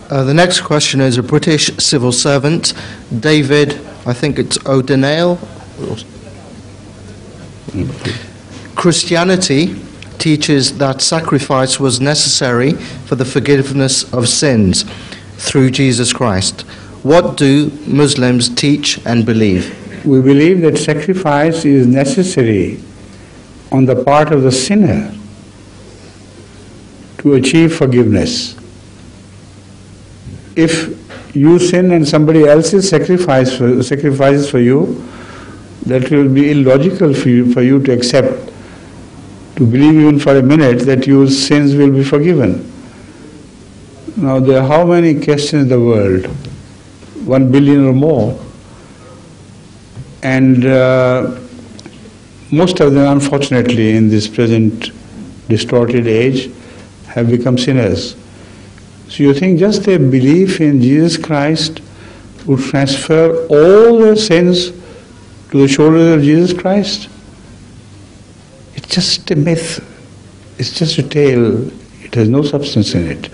The next question is a British civil servant, David, I think it's O'Donnell. Christianity teaches that sacrifice was necessary for the forgiveness of sins through Jesus Christ. What do Muslims teach and believe? We believe that sacrifice is necessary on the part of the sinner to achieve forgiveness. If you sin and somebody else sacrifices for you, that will be illogical for you to accept, to believe even for a minute that your sins will be forgiven. Now there are how many Christians in the world? 1 billion or more. And most of them, unfortunately, in this present distorted age, have become sinners. So you think just a belief in Jesus Christ would transfer all their sins to the shoulders of Jesus Christ? It's just a myth. It's just a tale. It has no substance in it.